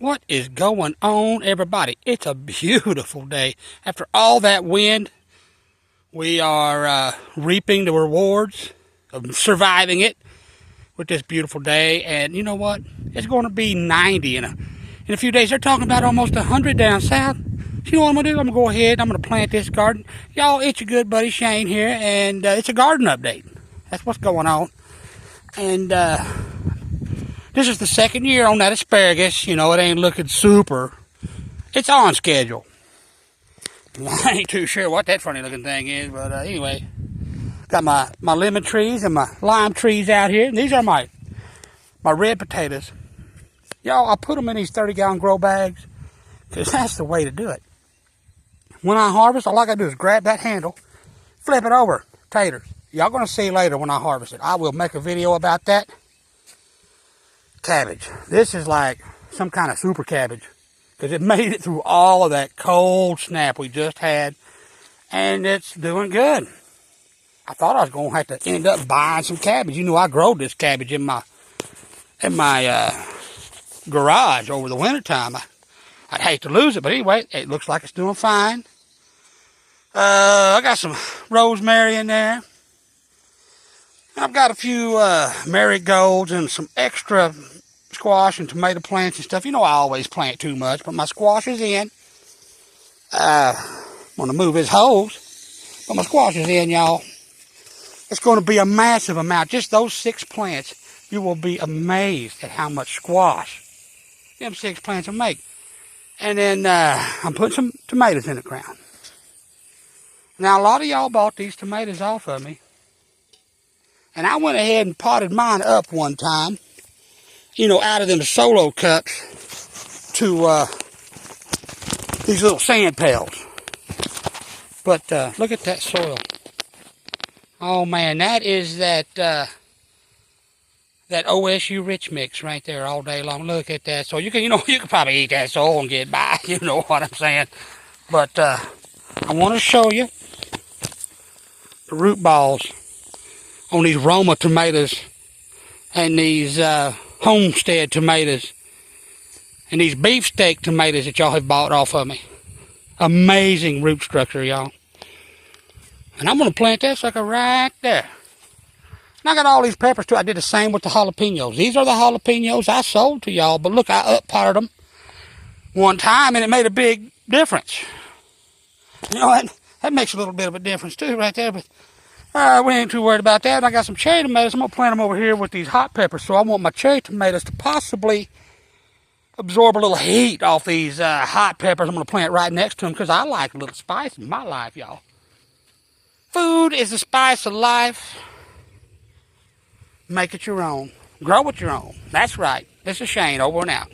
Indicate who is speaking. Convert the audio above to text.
Speaker 1: What is going on, everybody? It's a beautiful day. After all that wind, we are reaping the rewards of surviving it with this beautiful day. And you know what? It's going to be 90 in a few days. They're talking about almost 100 down south. So you know what I'm going to do? I'm going to go ahead. I'm going to plant this garden. Y'all, it's your good buddy Shane here, and it's a garden update. That's what's going on. And this is the second year on that asparagus. You know, it ain't looking super. It's on schedule. I ain't too sure what that funny looking thing is, but anyway. Got my lemon trees and my lime trees out here. And these are my red potatoes. Y'all, I put them in these 30-gallon grow bags because that's the way to do it. When I harvest, all I got to do is grab that handle, flip it over, taters. Y'all going to see later when I harvest it. I will make a video about that. Cabbage. This is like some kind of super cabbage because it made it through all of that cold snap we just had, and it's doing good. I thought I was going to have to end up buying some cabbage. You know, I grow this cabbage in my garage over the wintertime. I'd hate to lose it, but anyway, it looks like it's doing fine. I got some rosemary in there. I've got a few marigolds and some extra squash and tomato plants and stuff. You know I always plant too much, but my squash is in. I'm going to move his hose, but my squash is in, y'all. It's going to be a massive amount. Just those 6 plants, you will be amazed at how much squash them 6 plants will make. And then I'm putting some tomatoes in the ground. Now, a lot of y'all bought these tomatoes off of me. And I went ahead and potted mine up one time, you know, out of them solo cups to these little sand pails. But look at that soil. Oh man, that is that OSU rich mix right there all day long. Look at that. So you can, you can probably eat that soil and get by. You know what I'm saying? But I want to show you the root balls on these Roma tomatoes and these homestead tomatoes and these beefsteak tomatoes that y'all have bought off of me. Amazing root structure, y'all. And I'm going to plant that sucker right there. And I got all these peppers too. I did the same with the jalapenos. These are the jalapenos I sold to y'all. But look, I up-potted them one time and it made a big difference. You know, that makes a little bit of a difference too right there. But we ain't too worried about that. And I got some cherry tomatoes. I'm going to plant them over here with these hot peppers. So I want my cherry tomatoes to possibly absorb a little heat off these hot peppers. I'm going to plant right next to them because I like a little spice in my life, y'all. Food is the spice of life. Make it your own. Grow it your own. That's right. This is Shane, over and out.